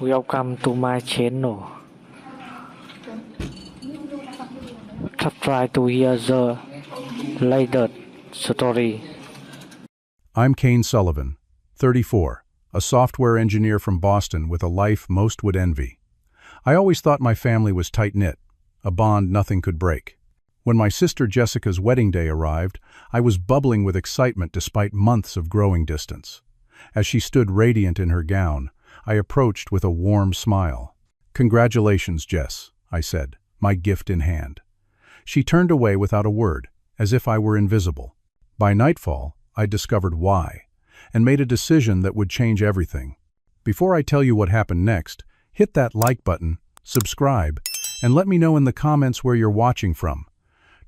Welcome to my channel. Try to hear the latest story. I'm Kane Sullivan, 34, a software engineer from Boston with a life most would envy. I always thought my family was tight-knit, a bond nothing could break. When my sister Jessica's wedding day arrived, I was bubbling with excitement despite months of growing distance. As she stood radiant in her gown, I approached with a warm smile. "Congratulations, Jess," I said, my gift in hand. She turned away without a word, as if I were invisible. By nightfall, I discovered why, and made a decision that would change everything. Before I tell you what happened next, hit that like button, subscribe, and let me know in the comments where you're watching from.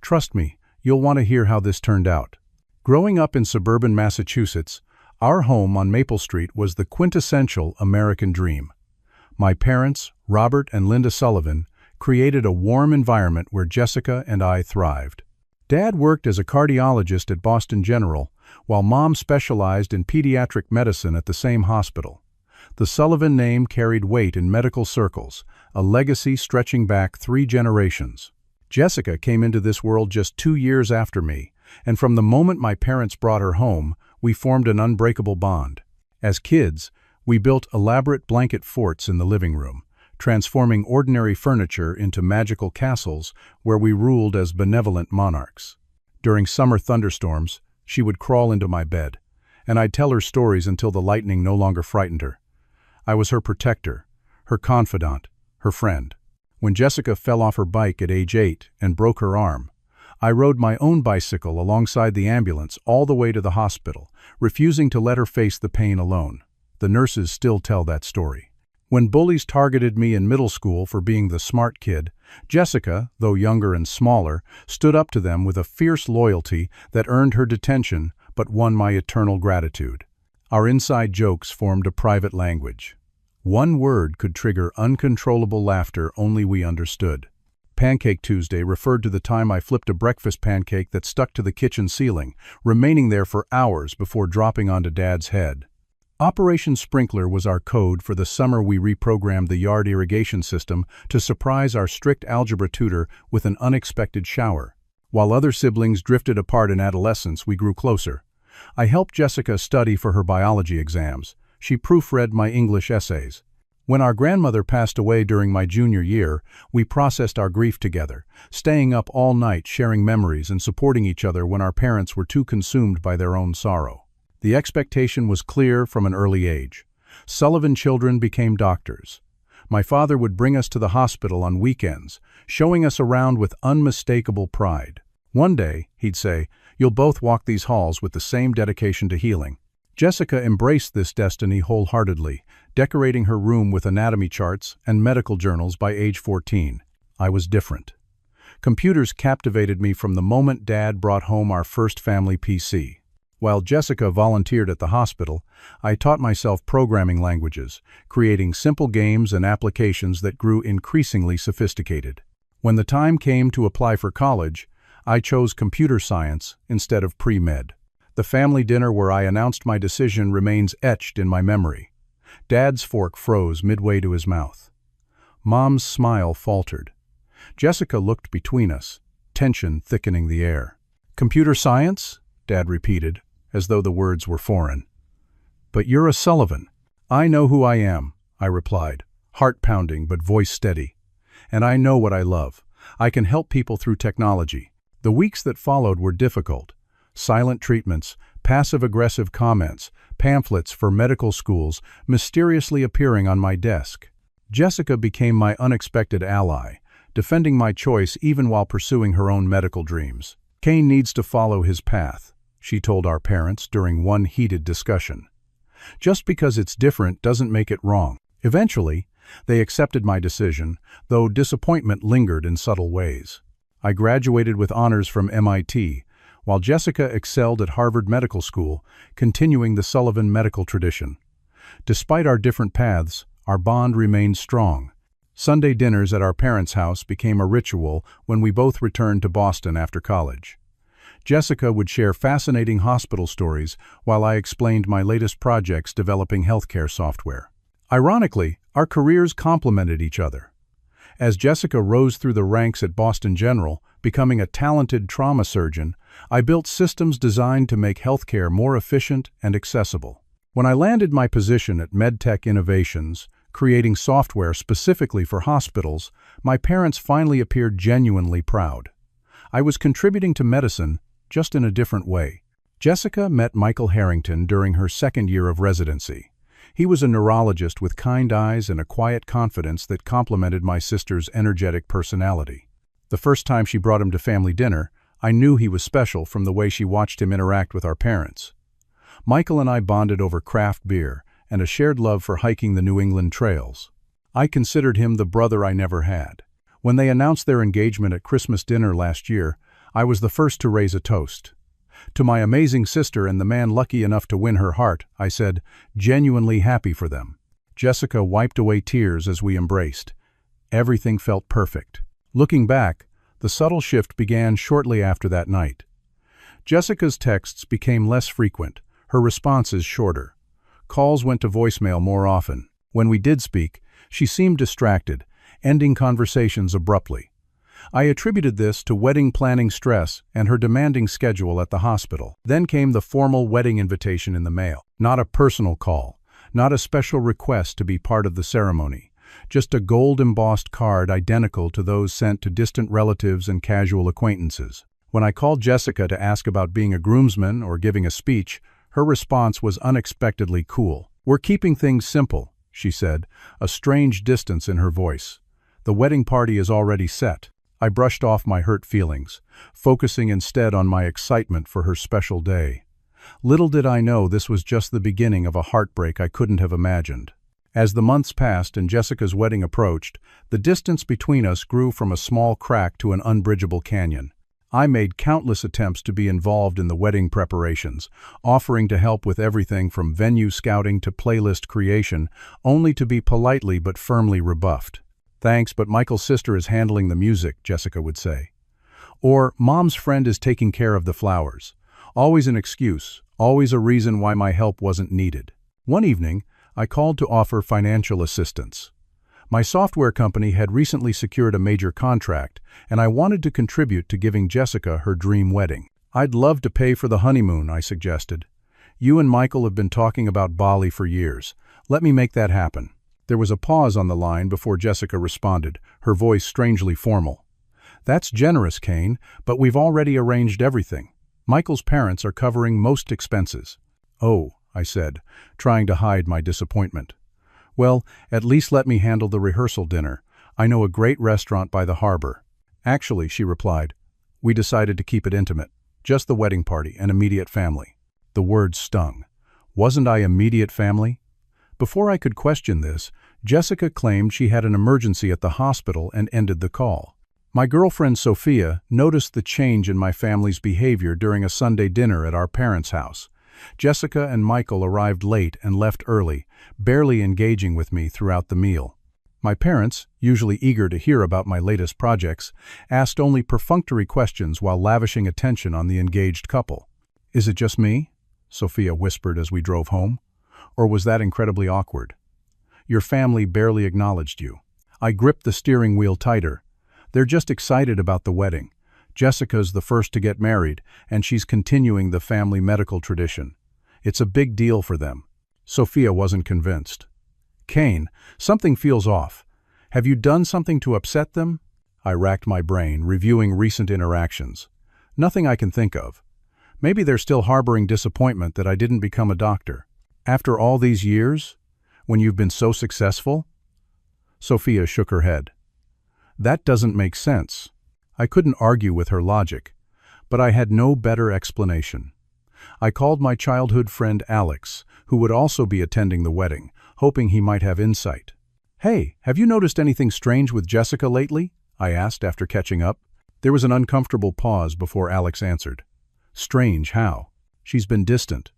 Trust me, you'll want to hear how this turned out. Growing up in suburban Massachusetts, our home on Maple Street was the quintessential American dream. My parents, Robert and Linda Sullivan, created a warm environment where Jessica and I thrived. Dad worked as a cardiologist at Boston General, while Mom specialized in pediatric medicine at the same hospital. The Sullivan name carried weight in medical circles, a legacy stretching back 3 generations. Jessica came into this world just 2 years after me, and from the moment my parents brought her home, we formed an unbreakable bond. As kids, we built elaborate blanket forts in the living room, transforming ordinary furniture into magical castles where we ruled as benevolent monarchs. During summer thunderstorms, she would crawl into my bed, and I'd tell her stories until the lightning no longer frightened her. I was her protector, her confidant, her friend. When Jessica fell off her bike at age 8 and broke her arm, I rode my own bicycle alongside the ambulance all the way to the hospital, refusing to let her face the pain alone. The nurses still tell that story. When bullies targeted me in middle school for being the smart kid, Jessica, though younger and smaller, stood up to them with a fierce loyalty that earned her detention but won my eternal gratitude. Our inside jokes formed a private language. One word could trigger uncontrollable laughter only we understood. Pancake Tuesday referred to the time I flipped a breakfast pancake that stuck to the kitchen ceiling, remaining there for hours before dropping onto Dad's head. Operation Sprinkler was our code for the summer we reprogrammed the yard irrigation system to surprise our strict algebra tutor with an unexpected shower. While other siblings drifted apart in adolescence, we grew closer. I helped Jessica study for her biology exams. She proofread my English essays. When our grandmother passed away during my junior year, we processed our grief together, staying up all night sharing memories and supporting each other when our parents were too consumed by their own sorrow. The expectation was clear from an early age. Sullivan children became doctors. My father would bring us to the hospital on weekends, showing us around with unmistakable pride. One day, he'd say, "You'll both walk these halls with the same dedication to healing." Jessica embraced this destiny wholeheartedly, decorating her room with anatomy charts and medical journals by age 14. I was different. Computers captivated me from the moment Dad brought home our first family PC. While Jessica volunteered at the hospital, I taught myself programming languages, creating simple games and applications that grew increasingly sophisticated. When the time came to apply for college, I chose computer science instead of pre-med. The family dinner where I announced my decision remains etched in my memory. Dad's fork froze midway to his mouth. Mom's smile faltered. Jessica looked between us, tension thickening the air. "Computer science?" Dad repeated, as though the words were foreign. "But you're a Sullivan." "I know who I am," I replied, heart pounding but voice steady. "And I know what I love. I can help people through technology." The weeks that followed were difficult. Silent treatments, passive-aggressive comments, pamphlets for medical schools mysteriously appearing on my desk. Jessica became my unexpected ally, defending my choice even while pursuing her own medical dreams. "Kane needs to follow his path," she told our parents during one heated discussion. "Just because it's different doesn't make it wrong." Eventually, they accepted my decision, though disappointment lingered in subtle ways. I graduated with honors from MIT, while Jessica excelled at Harvard Medical School, continuing the Sullivan medical tradition. Despite our different paths, our bond remained strong. Sunday dinners at our parents' house became a ritual when we both returned to Boston after college. Jessica would share fascinating hospital stories while I explained my latest projects developing healthcare software. Ironically, Our careers complemented each other. As Jessica rose through the ranks at Boston General, becoming a talented trauma surgeon, I built systems designed to make healthcare more efficient and accessible. When I landed my position at MedTech Innovations, creating software specifically for hospitals, my parents finally appeared genuinely proud. I was contributing to medicine, just in a different way. Jessica met Michael Harrington during her second year of residency. He was a neurologist with kind eyes and a quiet confidence that complemented my sister's energetic personality. The first time she brought him to family dinner, I knew he was special from the way she watched him interact with our parents. Michael and I bonded over craft beer and a shared love for hiking the New England trails. I considered him the brother I never had. When they announced their engagement at Christmas dinner last year, I was the first to raise a toast. To my amazing sister and the man lucky enough to win her heart, I said, genuinely happy for them. Jessica wiped away tears as we embraced. Everything felt perfect. Looking back, the subtle shift began shortly after that night. Jessica's texts became less frequent, her responses shorter. Calls went to voicemail more often. When we did speak, she seemed distracted, ending conversations abruptly. I attributed this to wedding planning stress and her demanding schedule at the hospital. Then came the formal wedding invitation in the mail. Not a personal call, not a special request to be part of the ceremony, just a gold-embossed card identical to those sent to distant relatives and casual acquaintances. When I called Jessica to ask about being a groomsman or giving a speech, her response was unexpectedly cool. "We're keeping things simple," she said, a strange distance in her voice. "The wedding party is already set." I brushed off my hurt feelings, focusing instead on my excitement for her special day. Little did I know this was just the beginning of a heartbreak I couldn't have imagined. As the months passed and Jessica's wedding approached, the distance between us grew from a small crack to an unbridgeable canyon. I made countless attempts to be involved in the wedding preparations, offering to help with everything from venue scouting to playlist creation, only to be politely but firmly rebuffed. "Thanks, but Michael's sister is handling the music," Jessica would say. Or, "Mom's friend is taking care of the flowers." Always an excuse, always a reason why my help wasn't needed. One evening, I called to offer financial assistance. My software company had recently secured a major contract, and I wanted to contribute to giving Jessica her dream wedding. "I'd love to pay for the honeymoon," I suggested. "You and Michael have been talking about Bali for years. Let me make that happen." There was a pause on the line before Jessica responded, her voice strangely formal. "That's generous, Kane, but we've already arranged everything. Michael's parents are covering most expenses." "Oh," I said, trying to hide my disappointment. "Well, at least let me handle the rehearsal dinner. I know a great restaurant by the harbor." "Actually," she replied, "we decided to keep it intimate. Just the wedding party and immediate family." The word stung. Wasn't I immediate family? Before I could question this, Jessica claimed she had an emergency at the hospital and ended the call. My girlfriend Sophia noticed the change in my family's behavior during a Sunday dinner at our parents' house. Jessica and Michael arrived late and left early, barely engaging with me throughout the meal. My parents, usually eager to hear about my latest projects, asked only perfunctory questions while lavishing attention on the engaged couple. "Is it just me?" Sophia whispered as we drove home. "Or was that incredibly awkward? Your family barely acknowledged you." I gripped the steering wheel tighter. "They're just excited about the wedding. Jessica's the first to get married, and she's continuing the family medical tradition. It's a big deal for them." Sophia wasn't convinced. "Kane, something feels off. Have you done something to upset them?" I racked my brain, reviewing recent interactions. "Nothing I can think of. Maybe they're still harboring disappointment that I didn't become a doctor. After all these years? When you've been so successful?" Sophia shook her head. "That doesn't make sense." I couldn't argue with her logic, but I had no better explanation. I called my childhood friend Alex, who would also be attending the wedding, hoping he might have insight. "Hey, have you noticed anything strange with Jessica lately?" I asked after catching up. There was an uncomfortable pause before Alex answered. "Strange, how?" "She's been distant."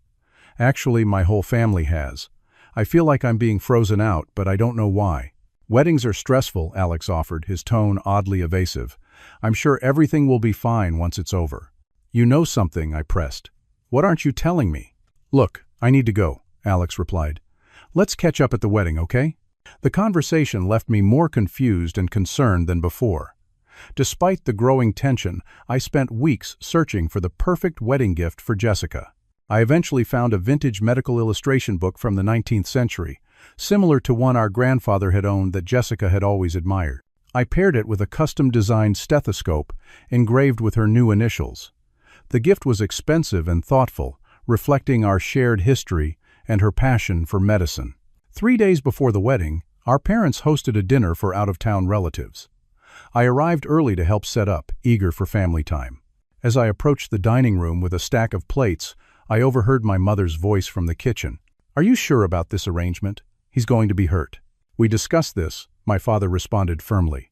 "Actually, my whole family has. I feel like I'm being frozen out, but I don't know why." "Weddings are stressful," Alex offered, his tone oddly evasive. "I'm sure everything will be fine once it's over." "You know something," I pressed. "What aren't you telling me?" "Look, I need to go," Alex replied. "Let's catch up at the wedding, okay?" The conversation left me more confused and concerned than before. Despite the growing tension, I spent weeks searching for the perfect wedding gift for Jessica. I eventually found a vintage medical illustration book from the 19th century, similar to one our grandfather had owned that Jessica had always admired. I paired it with a custom-designed stethoscope engraved with her new initials. The gift was expensive and thoughtful, reflecting our shared history and her passion for medicine. 3 days before the wedding, our parents hosted a dinner for out-of-town relatives. I arrived early to help set up, eager for family time. As I approached the dining room with a stack of plates, I overheard my mother's voice from the kitchen. "Are you sure about this arrangement? He's going to be hurt." "We discussed this," my father responded firmly.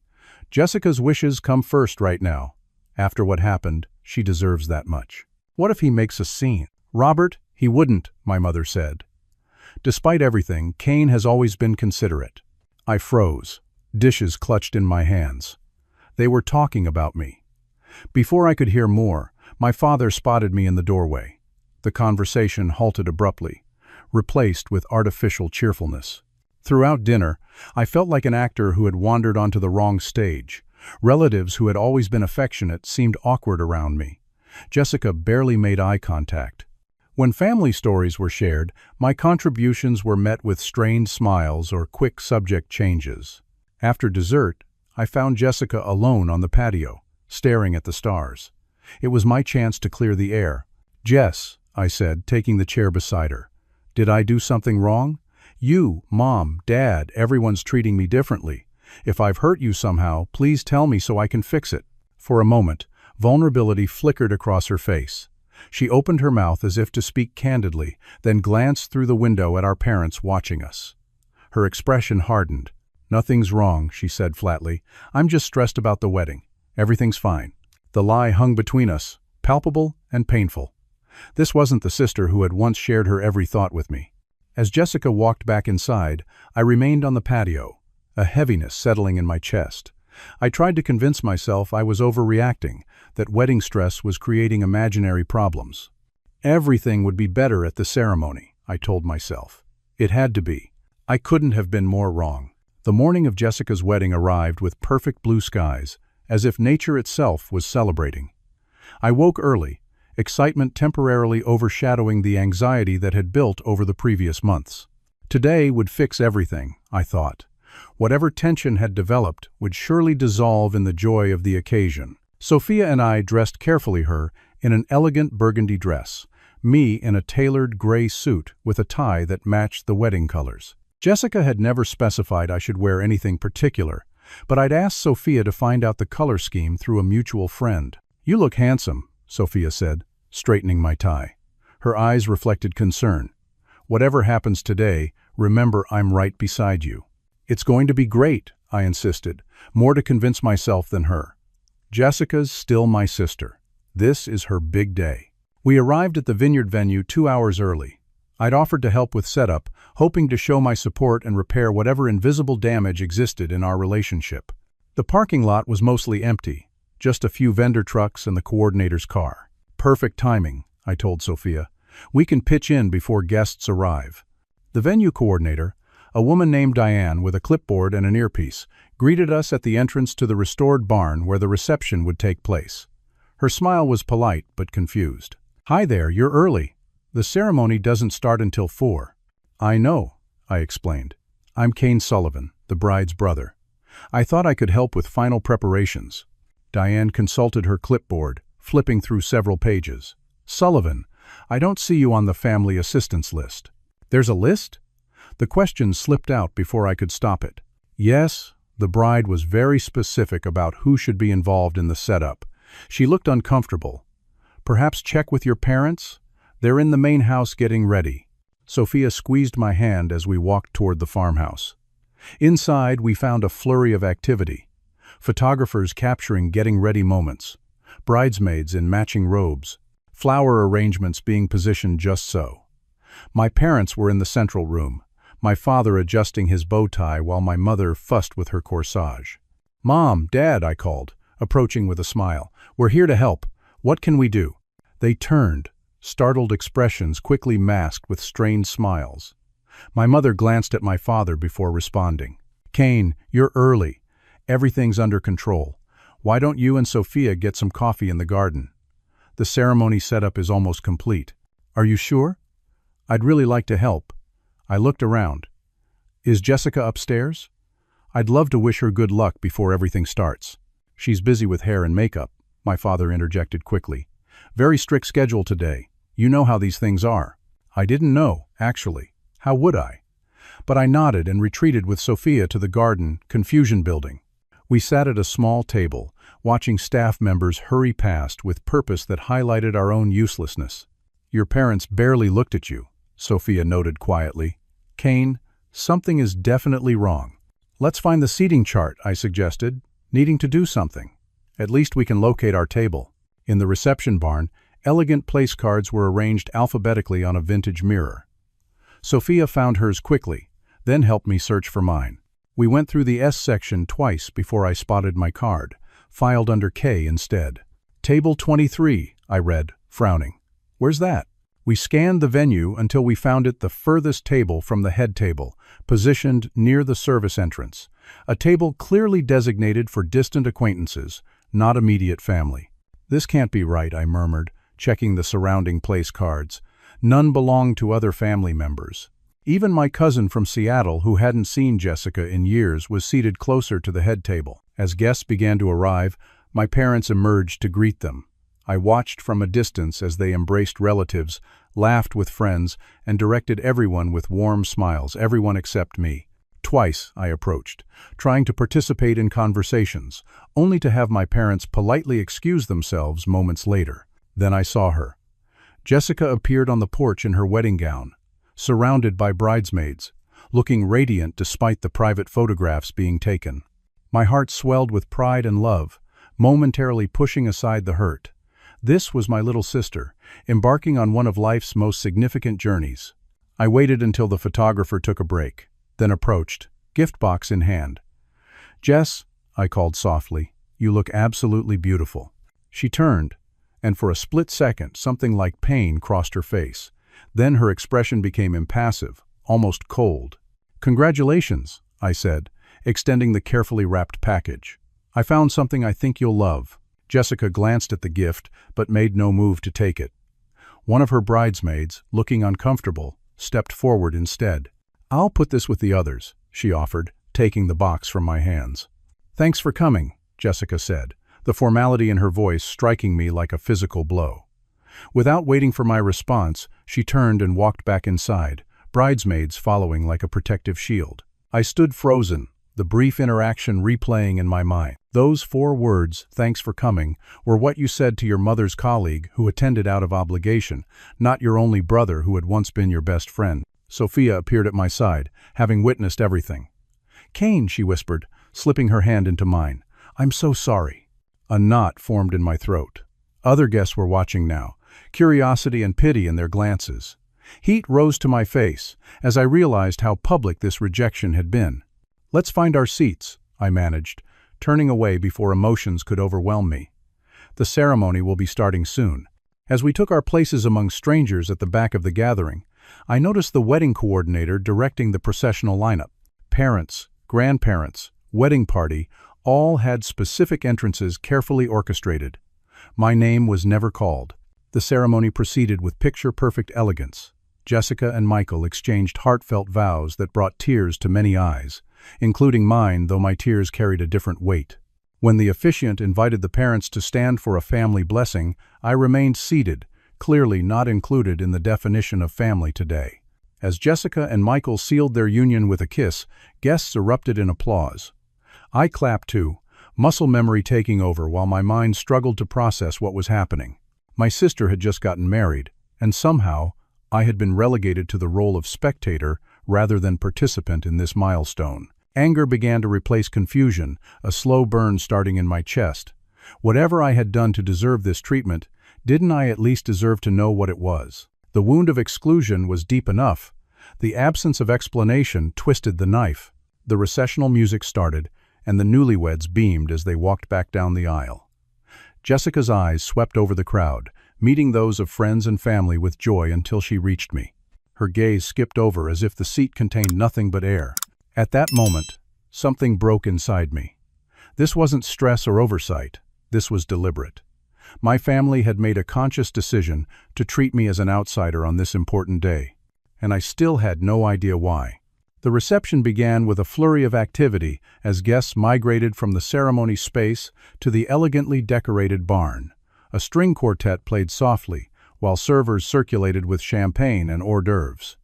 "Jessica's wishes come first right now. After what happened, she deserves that much." "What if he makes a scene?" "Robert, he wouldn't," my mother said. Despite everything, Cain has always been considerate. I froze, dishes clutched in my hands. They were talking about me. Before I could hear more, my father spotted me in the doorway. The conversation halted abruptly, replaced with artificial cheerfulness. Throughout dinner, I felt like an actor who had wandered onto the wrong stage. Relatives who had always been affectionate seemed awkward around me. Jessica barely made eye contact. When family stories were shared, my contributions were met with strained smiles or quick subject changes. After dessert, I found Jessica alone on the patio, staring at the stars. It was my chance to clear the air. "Jess," I said, taking the chair beside her. "Did I do something wrong? You, Mom, Dad, everyone's treating me differently. If I've hurt you somehow, please tell me so I can fix it." For a moment, vulnerability flickered across her face. She opened her mouth as if to speak candidly, then glanced through the window at our parents watching us. Her expression hardened. "Nothing's wrong," she said flatly. "I'm just stressed about the wedding. Everything's fine." The lie hung between us, palpable and painful. This wasn't the sister who had once shared her every thought with me. As Jessica walked back inside, I remained on the patio, a heaviness settling in my chest. I tried to convince myself I was overreacting, that wedding stress was creating imaginary problems. Everything would be better at the ceremony, I told myself. It had to be. I couldn't have been more wrong. The morning of Jessica's wedding arrived with perfect blue skies, as if nature itself was celebrating. I woke early, excitement temporarily overshadowing the anxiety that had built over the previous months. Today would fix everything, I thought. Whatever tension had developed would surely dissolve in the joy of the occasion. Sophia and I dressed carefully her in an elegant burgundy dress, me in a tailored gray suit with a tie that matched the wedding colors. Jessica had never specified I should wear anything particular, but I'd asked Sophia to find out the color scheme through a mutual friend. "You look handsome," Sophia said, straightening my tie. Her eyes reflected concern. "Whatever happens today, remember I'm right beside you." "It's going to be great," I insisted, more to convince myself than her. Jessica's still my sister. This is her big day. We arrived at the vineyard venue 2 hours early. I'd offered to help with setup, hoping to show my support and repair whatever invisible damage existed in our relationship. The parking lot was mostly empty, just a few vendor trucks and the coordinator's car. "Perfect timing," I told Sophia. "We can pitch in before guests arrive." The venue coordinator, a woman named Diane with a clipboard and an earpiece, greeted us at the entrance to the restored barn where the reception would take place. Her smile was polite but confused. "Hi there, you're early. The ceremony doesn't start until 4. "I know," I explained. "I'm Cain Sullivan, the bride's brother. I thought I could help with final preparations." Diane consulted her clipboard, flipping through several pages. "Sullivan, I don't see you on the family assistance list." "There's a list?" The question slipped out before I could stop it. Yes, the bride was very specific about who should be involved in the setup. She looked uncomfortable. "Perhaps check with your parents? They're in the main house getting ready." Sophia squeezed my hand as we walked toward the farmhouse. Inside, we found a flurry of activity. Photographers capturing getting-ready moments, bridesmaids in matching robes, flower arrangements being positioned just so. My parents were in the central room, my father adjusting his bow tie while my mother fussed with her corsage. "Mom, Dad," I called, approaching with a smile. "We're here to help. What can we do?" They turned, startled expressions quickly masked with strained smiles. My mother glanced at my father before responding. "Kane, you're early. Everything's under control. Why don't you and Sophia get some coffee in the garden? The ceremony setup is almost complete." "Are you sure? I'd really like to help." I looked around. "Is Jessica upstairs? I'd love to wish her good luck before everything starts." "She's busy with hair and makeup," my father interjected quickly. "Very strict schedule today. You know how these things are." I didn't know, actually. How would I? But I nodded and retreated with Sophia to the garden, confusion building. We sat at a small table, watching staff members hurry past with purpose that highlighted our own uselessness. "Your parents barely looked at you," Sophia noted quietly. "Kane, something is definitely wrong." "Let's find the seating chart," I suggested, needing to do something. "At least we can locate our table." In the reception barn, elegant place cards were arranged alphabetically on a vintage mirror. Sophia found hers quickly, then helped me search for mine. We went through the S section twice before I spotted my card, filed under K instead. "Table 23, I read, frowning. "Where's that?" We scanned the venue until we found it the furthest table from the head table, positioned near the service entrance. A table clearly designated for distant acquaintances, not immediate family. "This can't be right," I murmured, checking the surrounding place cards. None belonged to other family members. Even my cousin from Seattle, who hadn't seen Jessica in years, was seated closer to the head table. As guests began to arrive, my parents emerged to greet them. I watched from a distance as they embraced relatives, laughed with friends, and directed everyone with warm smiles, everyone except me. Twice I approached, trying to participate in conversations, only to have my parents politely excuse themselves moments later. Then I saw her. Jessica appeared on the porch in her wedding gown, surrounded by bridesmaids, looking radiant despite the private photographs being taken. My heart swelled with pride and love, momentarily pushing aside the hurt. This was my little sister, embarking on one of life's most significant journeys. I waited until the photographer took a break, then approached, gift box in hand. "Jess," I called softly, "you look absolutely beautiful." She turned, and for a split second something like pain crossed her face. Then her expression became impassive, almost cold. "Congratulations," I said, extending the carefully wrapped package. "I found something I think you'll love." Jessica glanced at the gift, but made no move to take it. One of her bridesmaids, looking uncomfortable, stepped forward instead. "I'll put this with the others," she offered, taking the box from my hands. "Thanks for coming," Jessica said, the formality in her voice striking me like a physical blow. Without waiting for my response, she turned and walked back inside, bridesmaids following like a protective shield. I stood frozen, the brief interaction replaying in my mind. Those 4 words, "thanks for coming," were what you said to your mother's colleague who attended out of obligation, not your only brother who had once been your best friend. Sophia appeared at my side, having witnessed everything. "Kane," she whispered, slipping her hand into mine. "I'm so sorry." A knot formed in my throat. Other guests were watching now, curiosity and pity in their glances. Heat rose to my face as I realized how public this rejection had been. "Let's find our seats," I managed, turning away before emotions could overwhelm me. "The ceremony will be starting soon." As we took our places among strangers at the back of the gathering, I noticed the wedding coordinator directing the processional lineup. Parents, grandparents, wedding party, all had specific entrances carefully orchestrated. My name was never called. The ceremony proceeded with picture-perfect elegance. Jessica and Michael exchanged heartfelt vows that brought tears to many eyes, including mine, though my tears carried a different weight. When the officiant invited the parents to stand for a family blessing, I remained seated, clearly not included in the definition of family today. As Jessica and Michael sealed their union with a kiss, guests erupted in applause. I clapped too, muscle memory taking over while my mind struggled to process what was happening. My sister had just gotten married, and somehow I had been relegated to the role of spectator rather than participant in this milestone. Anger began to replace confusion, a slow burn starting in my chest. Whatever I had done to deserve this treatment, didn't I at least deserve to know what it was? The wound of exclusion was deep enough. The absence of explanation twisted the knife. The recessional music started, and the newlyweds beamed as they walked back down the aisle. Jessica's eyes swept over the crowd, meeting those of friends and family with joy until she reached me. Her gaze skipped over as if the seat contained nothing but air. At that moment, something broke inside me. This wasn't stress or oversight. This was deliberate. My family had made a conscious decision to treat me as an outsider on this important day, and I still had no idea why. The reception began with a flurry of activity as guests migrated from the ceremony space to the elegantly decorated barn. A string quartet played softly, while servers circulated with champagne and hors d'oeuvres.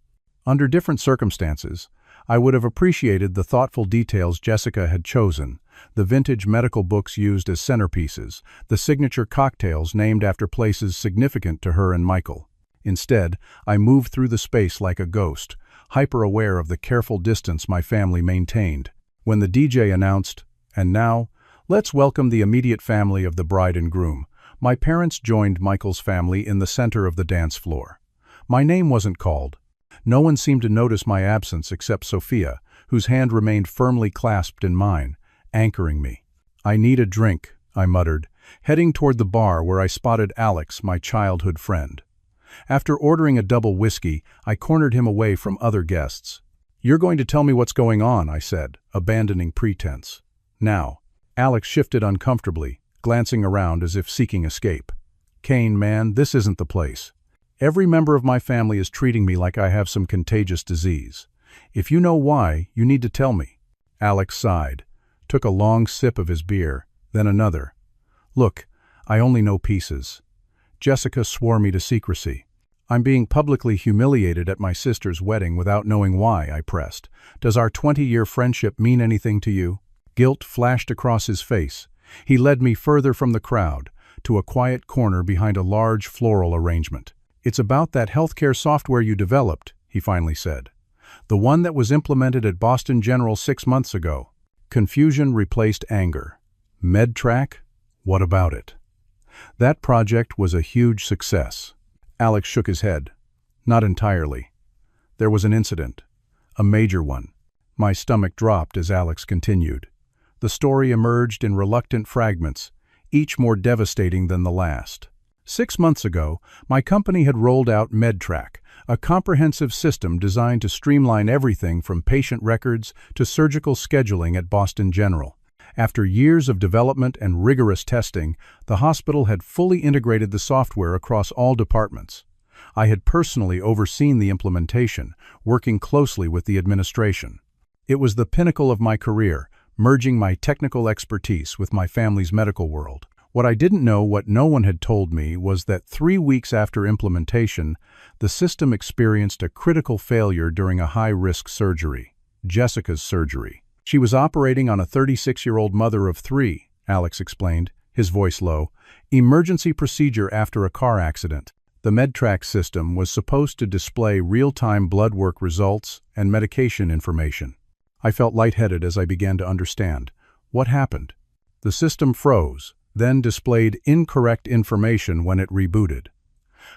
Under different circumstances, I would have appreciated the thoughtful details Jessica had chosen, the vintage medical books used as centerpieces, the signature cocktails named after places significant to her and Michael. Instead, I moved through the space like a ghost, hyper-aware of the careful distance my family maintained. When the DJ announced, "And now, let's welcome the immediate family of the bride and groom," my parents joined Michael's family in the center of the dance floor. My name wasn't called. No one seemed to notice my absence except Sophia, whose hand remained firmly clasped in mine, anchoring me. "I need a drink," I muttered, heading toward the bar where I spotted Alex, my childhood friend. After ordering a double whiskey, I cornered him away from other guests. "You're going to tell me what's going on," I said, abandoning pretense. "Now." Alex shifted uncomfortably, glancing around as if seeking escape. "Kane, man, this isn't the place. Every member of my family is treating me like I have some contagious disease. If you know why, you need to tell me." Alex sighed, took a long sip of his beer, then another. "Look, I only know pieces. Jessica swore me to secrecy. I'm being publicly humiliated at my sister's wedding without knowing why," I pressed. "Does our 20-year friendship mean anything to you?" Guilt flashed across his face. He led me further from the crowd, to a quiet corner behind a large floral arrangement. "It's about that healthcare software you developed," he finally said. "The one that was implemented at Boston General 6 months ago." Confusion replaced anger. MedTrack? What about it? That project was a huge success. Alex shook his head. "Not entirely. There was an incident. A major one." My stomach dropped as Alex continued. The story emerged in reluctant fragments, each more devastating than the last. 6 months ago, my company had rolled out MedTrack, a comprehensive system designed to streamline everything from patient records to surgical scheduling at Boston General. After years of development and rigorous testing, the hospital had fully integrated the software across all departments. I had personally overseen the implementation, working closely with the administration. It was the pinnacle of my career, merging my technical expertise with my family's medical world. What I didn't know, what no one had told me, was that 3 weeks after implementation, the system experienced a critical failure during a high-risk surgery, Jessica's surgery. She was operating on a 36-year-old mother of 3, Alex explained, his voice low. Emergency procedure after a car accident. The MedTrack system was supposed to display real-time blood work results and medication information. I felt lightheaded as I began to understand. What happened? The system froze, then displayed incorrect information when it rebooted.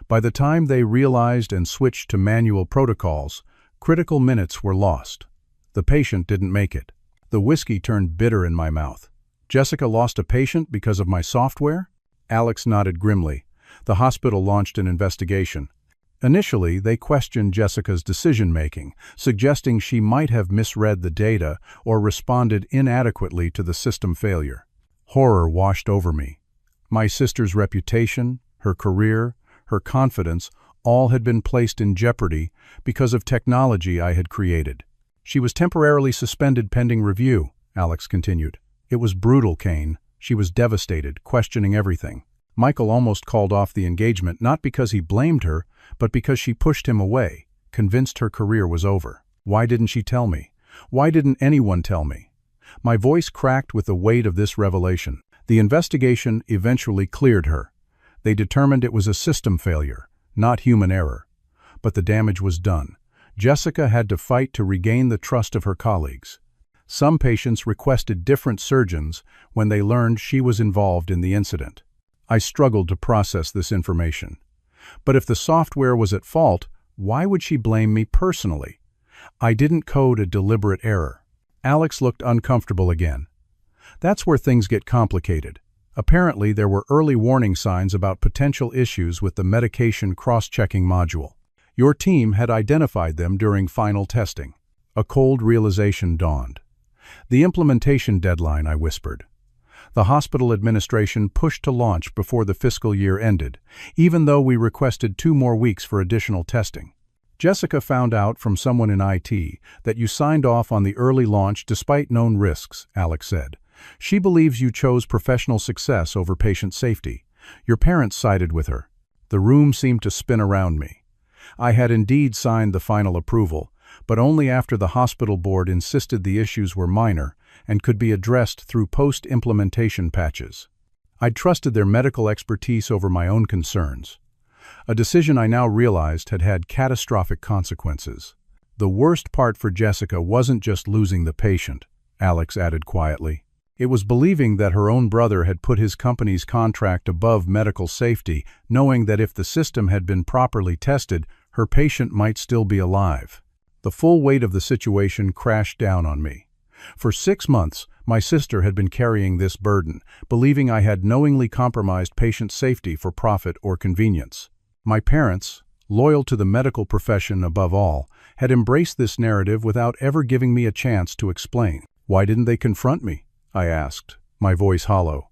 By the time they realized and switched to manual protocols, critical minutes were lost. The patient didn't make it. The whiskey turned bitter in my mouth. Jessica lost a patient because of my software? Alex nodded grimly. The hospital launched an investigation. Initially, they questioned Jessica's decision-making, suggesting she might have misread the data or responded inadequately to the system failure. Horror washed over me. My sister's reputation, her career, her confidence, all had been placed in jeopardy because of technology I had created. "She was temporarily suspended pending review," Alex continued. "It was brutal, Kane. She was devastated, questioning everything. Michael almost called off the engagement, not because he blamed her, but because she pushed him away, convinced her career was over. Why didn't she tell me? Why didn't anyone tell me?" My voice cracked with the weight of this revelation. The investigation eventually cleared her. They determined it was a system failure, not human error. But the damage was done. Jessica had to fight to regain the trust of her colleagues. Some patients requested different surgeons when they learned she was involved in the incident. I struggled to process this information. But if the software was at fault, why would she blame me personally? I didn't code a deliberate error. Alex looked uncomfortable again. That's where things get complicated. Apparently, there were early warning signs about potential issues with the medication cross-checking module. Your team had identified them during final testing. A cold realization dawned. The implementation deadline, I whispered. The hospital administration pushed to launch before the fiscal year ended, even though we requested 2 more weeks for additional testing. Jessica found out from someone in IT that you signed off on the early launch despite known risks, Alex said. She believes you chose professional success over patient safety. Your parents sided with her. The room seemed to spin around me. I had indeed signed the final approval, but only after the hospital board insisted the issues were minor and could be addressed through post-implementation patches. I'd trusted their medical expertise over my own concerns. A decision I now realized had had catastrophic consequences. The worst part for Jessica wasn't just losing the patient, Alex added quietly. It was believing that her own brother had put his company's contract above medical safety, knowing that if the system had been properly tested, her patient might still be alive. The full weight of the situation crashed down on me. For 6 months, my sister had been carrying this burden, believing I had knowingly compromised patient safety for profit or convenience. My parents, loyal to the medical profession above all, had embraced this narrative without ever giving me a chance to explain. Why didn't they confront me? I asked, my voice hollow.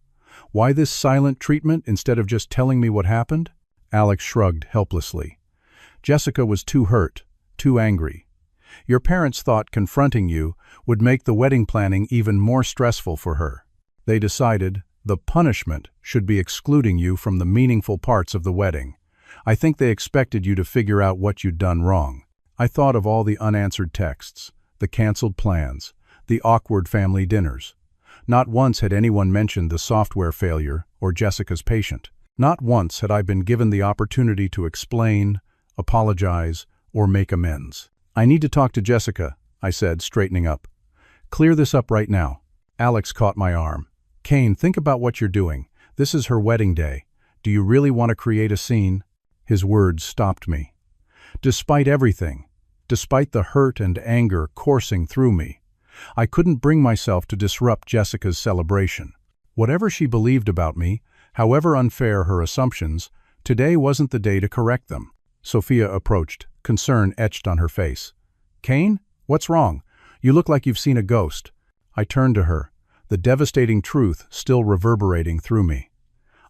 Why this silent treatment instead of just telling me what happened? Alex shrugged helplessly. Jessica was too hurt, too angry. Your parents thought confronting you would make the wedding planning even more stressful for her. They decided the punishment should be excluding you from the meaningful parts of the wedding. I think they expected you to figure out what you'd done wrong. I thought of all the unanswered texts, the canceled plans, the awkward family dinners. Not once had anyone mentioned the software failure or Jessica's patient. Not once had I been given the opportunity to explain, apologize, or make amends. I need to talk to Jessica, I said, straightening up. Clear this up right now. Alex caught my arm. Kane, think about what you're doing. This is her wedding day. Do you really want to create a scene? His words stopped me. Despite everything, despite the hurt and anger coursing through me, I couldn't bring myself to disrupt Jessica's celebration. Whatever she believed about me, however unfair her assumptions, today wasn't the day to correct them. Sophia approached, concern etched on her face. Kane, what's wrong? You look like you've seen a ghost. I turned to her, the devastating truth still reverberating through me.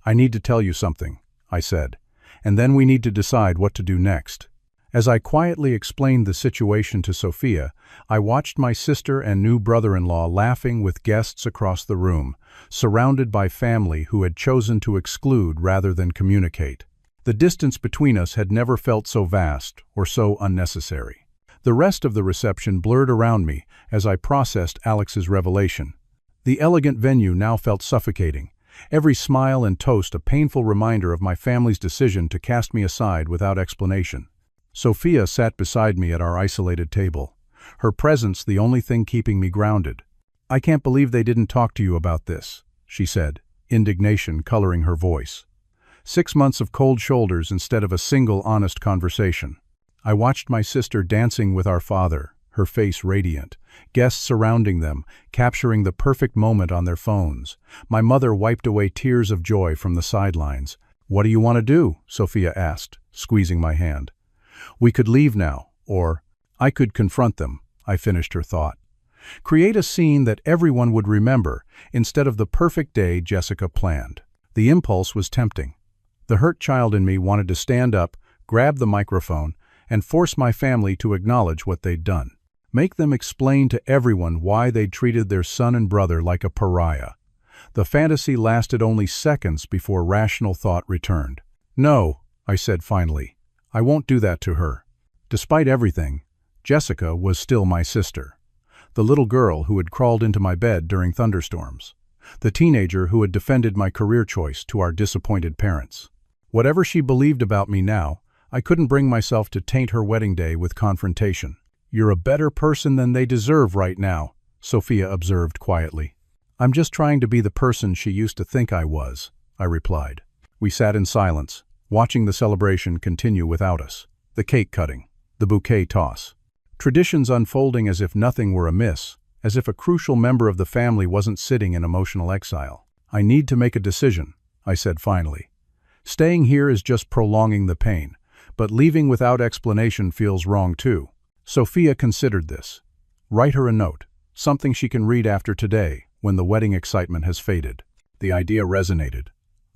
I need to tell you something, I said, and then we need to decide what to do next. As I quietly explained the situation to Sophia, I watched my sister and new brother-in-law laughing with guests across the room, surrounded by family who had chosen to exclude rather than communicate. The distance between us had never felt so vast or so unnecessary. The rest of the reception blurred around me as I processed Alex's revelation. The elegant venue now felt suffocating, every smile and toast a painful reminder of my family's decision to cast me aside without explanation. Sophia sat beside me at our isolated table, her presence the only thing keeping me grounded. I can't believe they didn't talk to you about this, she said, indignation coloring her voice. 6 months of cold shoulders instead of a single honest conversation. I watched my sister dancing with our father, her face radiant, guests surrounding them, capturing the perfect moment on their phones. My mother wiped away tears of joy from the sidelines. What do you want to do? Sophia asked, squeezing my hand. We could leave now, or I could confront them, I finished her thought. Create a scene that everyone would remember instead of the perfect day Jessica planned. The impulse was tempting. The hurt child in me wanted to stand up, grab the microphone, and force my family to acknowledge what they'd done. Make them explain to everyone why they'd treated their son and brother like a pariah. The fantasy lasted only seconds before rational thought returned. No, I said finally. I won't do that to her. Despite everything, Jessica was still my sister. The little girl who had crawled into my bed during thunderstorms. The teenager who had defended my career choice to our disappointed parents. Whatever she believed about me now, I couldn't bring myself to taint her wedding day with confrontation. You're a better person than they deserve right now, Sophia observed quietly. I'm just trying to be the person she used to think I was, I replied. We sat in silence, watching the celebration continue without us. The cake cutting, the bouquet toss. Traditions unfolding as if nothing were amiss, as if a crucial member of the family wasn't sitting in emotional exile. I need to make a decision, I said finally. Staying here is just prolonging the pain, but leaving without explanation feels wrong too. Sophia considered this. Write her a note, something she can read after today, when the wedding excitement has faded. The idea resonated.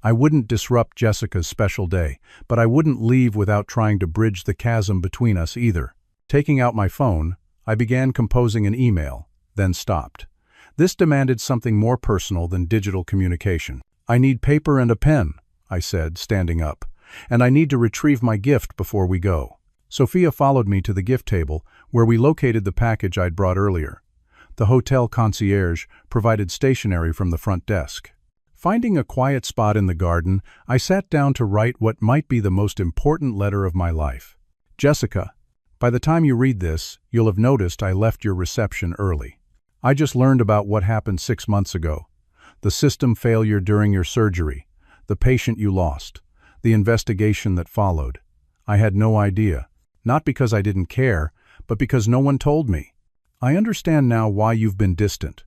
I wouldn't disrupt Jessica's special day, but I wouldn't leave without trying to bridge the chasm between us either. Taking out my phone, I began composing an email, then stopped. This demanded something more personal than digital communication. I need paper and a pen, I said, standing up, and I need to retrieve my gift before we go. Sophia followed me to the gift table, where we located the package I'd brought earlier. The hotel concierge provided stationery from the front desk. Finding a quiet spot in the garden, I sat down to write what might be the most important letter of my life. Jessica, by the time you read this, you'll have noticed I left your reception early. I just learned about what happened 6 months ago. The system failure during your surgery, the patient you lost, the investigation that followed. I had no idea, not because I didn't care, but because no one told me. I understand now why you've been distant.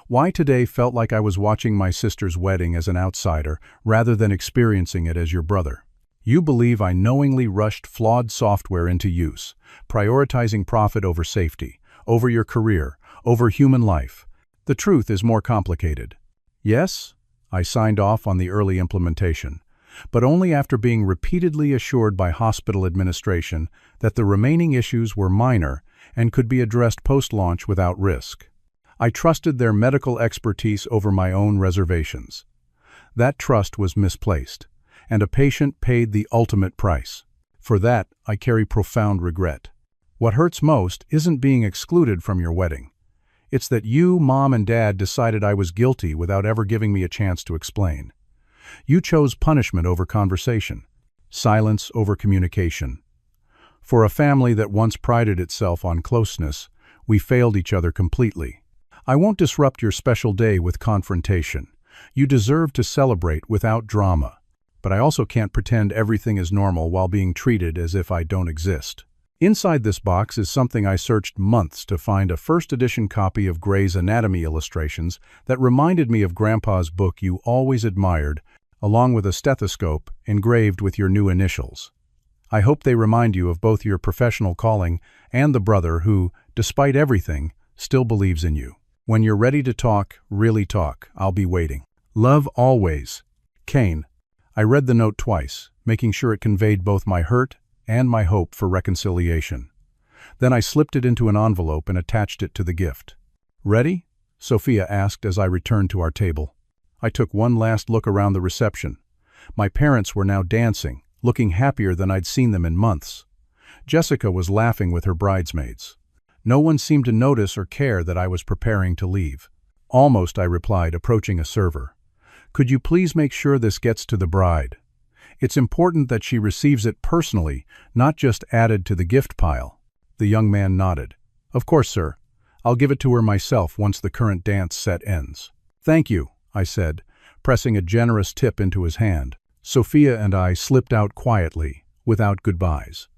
Why today felt like I was watching my sister's wedding as an outsider rather than experiencing it as your brother. You believe I knowingly rushed flawed software into use, prioritizing profit over safety, over your career, over human life. The truth is more complicated. Yes, I signed off on the early implementation, but only after being repeatedly assured by hospital administration that the remaining issues were minor and could be addressed post-launch without risk. I trusted their medical expertise over my own reservations. That trust was misplaced, and a patient paid the ultimate price. For that, I carry profound regret. What hurts most isn't being excluded from your wedding. It's that you, Mom, and Dad decided I was guilty without ever giving me a chance to explain. You chose punishment over conversation, silence over communication. For a family that once prided itself on closeness, we failed each other completely. I won't disrupt your special day with confrontation. You deserve to celebrate without drama. But I also can't pretend everything is normal while being treated as if I don't exist. Inside this box is something I searched months to find, a first-edition copy of Gray's Anatomy illustrations that reminded me of Grandpa's book you always admired, along with a stethoscope engraved with your new initials. I hope they remind you of both your professional calling and the brother who, despite everything, still believes in you. When you're ready to talk, really talk, I'll be waiting. Love always. Kane. I read the note twice, making sure it conveyed both my hurt and my hope for reconciliation. Then I slipped it into an envelope and attached it to the gift. Ready? Sophia asked as I returned to our table. I took one last look around the reception. My parents were now dancing, looking happier than I'd seen them in months. Jessica was laughing with her bridesmaids. No one seemed to notice or care that I was preparing to leave. Almost, I replied, approaching a server. Could you please make sure this gets to the bride? It's important that she receives it personally, not just added to the gift pile. The young man nodded. Of course, sir. I'll give it to her myself once the current dance set ends. Thank you, I said, pressing a generous tip into his hand. Sophia and I slipped out quietly, without goodbyes.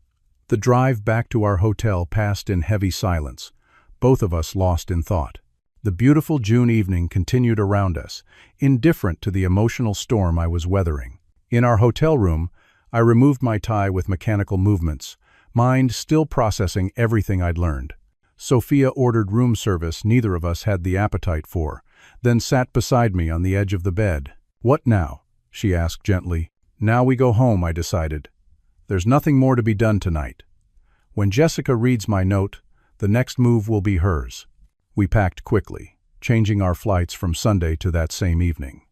The drive back to our hotel passed in heavy silence, both of us lost in thought. The beautiful June evening continued around us, indifferent to the emotional storm I was weathering. In our hotel room, I removed my tie with mechanical movements, mind still processing everything I'd learned. Sophia ordered room service neither of us had the appetite for, then sat beside me on the edge of the bed. What now? She asked gently. Now we go home, I decided. There's nothing more to be done tonight. When Jessica reads my note, the next move will be hers. We packed quickly, changing our flights from Sunday to that same evening.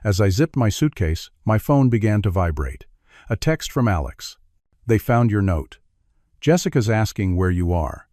As I zipped my suitcase, my phone began to vibrate. A text from Alex. They found your note. Jessica's asking where you are.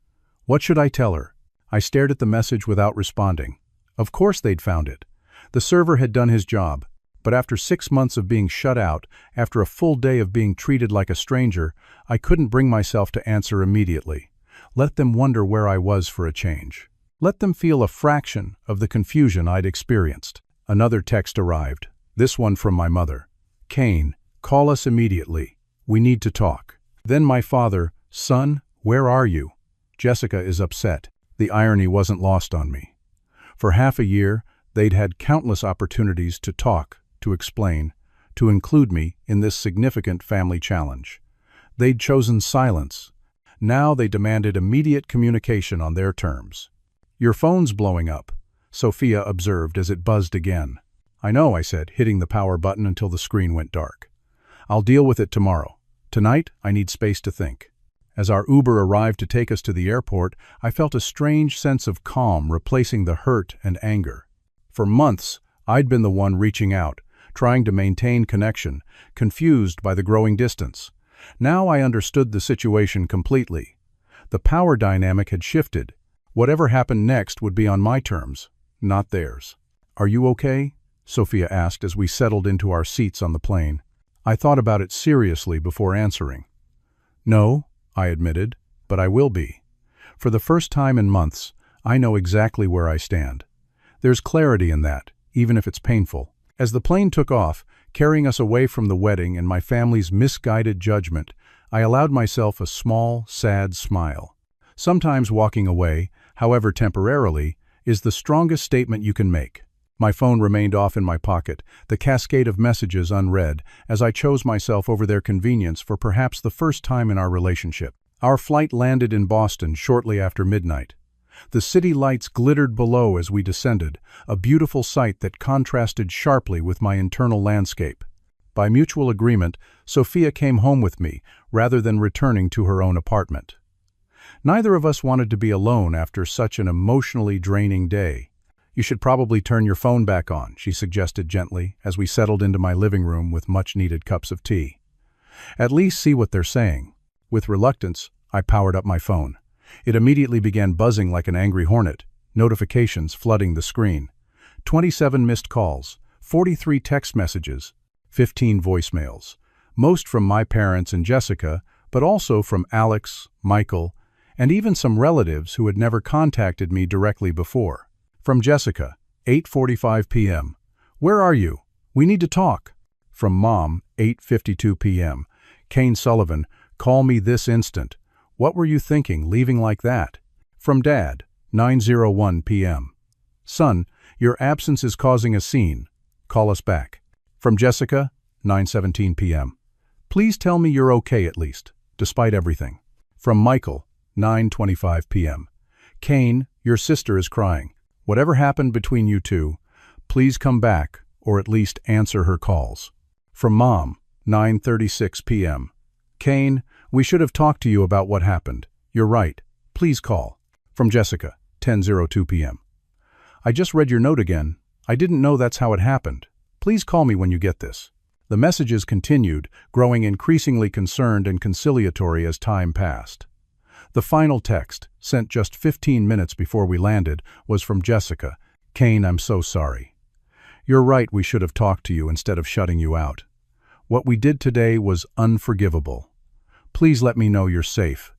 What should I tell her? I stared at the message without responding. Of course they'd found it. The server had done his job. But after 6 months of being shut out, after a full day of being treated like a stranger, I couldn't bring myself to answer immediately. Let them wonder where I was for a change. Let them feel a fraction of the confusion I'd experienced. Another text arrived, this one from my mother. Kane, call us immediately. We need to talk. Then my father, son, where are you? Jessica is upset. The irony wasn't lost on me. For half a year, they'd had countless opportunities to talk, to explain, to include me in this significant family challenge. They'd chosen silence. Now they demanded immediate communication on their terms. "Your phone's blowing up," Sophia observed as it buzzed again. "I know," I said, hitting the power button until the screen went dark. "I'll deal with it tomorrow. Tonight, I need space to think." As our Uber arrived to take us to the airport, I felt a strange sense of calm replacing the hurt and anger. For months, I'd been the one reaching out, trying to maintain connection, confused by the growing distance. Now I understood the situation completely. The power dynamic had shifted. Whatever happened next would be on my terms, not theirs. "Are you okay?" Sophia asked as we settled into our seats on the plane. I thought about it seriously before answering. "No," I admitted, "but I will be. For the first time in months, I know exactly where I stand. There's clarity in that, even if it's painful." As the plane took off, carrying us away from the wedding and my family's misguided judgment, I allowed myself a small, sad smile. Sometimes walking away, however temporarily, is the strongest statement you can make. My phone remained off in my pocket, the cascade of messages unread, as I chose myself over their convenience for perhaps the first time in our relationship. Our flight landed in Boston shortly after midnight. The city lights glittered below as we descended, a beautiful sight that contrasted sharply with my internal landscape. By mutual agreement, Sophia came home with me, rather than returning to her own apartment. Neither of us wanted to be alone after such an emotionally draining day. "You should probably turn your phone back on," she suggested gently, as we settled into my living room with much-needed cups of tea. "At least see what they're saying." With reluctance, I powered up my phone. It immediately began buzzing like an angry hornet, notifications flooding the screen. 27 missed calls, 43 text messages, 15 voicemails, most from my parents and Jessica, but also from Alex, Michael, and even some relatives who had never contacted me directly before. From Jessica, 8:45 p.m. "Where are you? We need to talk." From Mom, 8:52 p.m. "Kane Sullivan, call me this instant. What were you thinking, leaving like that?" From Dad, 9:01 p.m. "Son, your absence is causing a scene. Call us back." From Jessica, 9:17 p.m. "Please tell me you're okay at least, despite everything." From Michael, 9:25 p.m. "Kane, your sister is crying. Whatever happened between you two, please come back or at least answer her calls." From Mom, 9:36 p.m. "Kane, we should have talked to you about what happened. You're right. Please call." From Jessica, 10:02 p.m. "I just read your note again. I didn't know that's how it happened. Please call me when you get this." The messages continued, growing increasingly concerned and conciliatory as time passed. The final text, sent just 15 minutes before we landed, was from Jessica. "Kane, I'm so sorry. You're right, we should have talked to you instead of shutting you out. What we did today was unforgivable. Please let me know you're safe.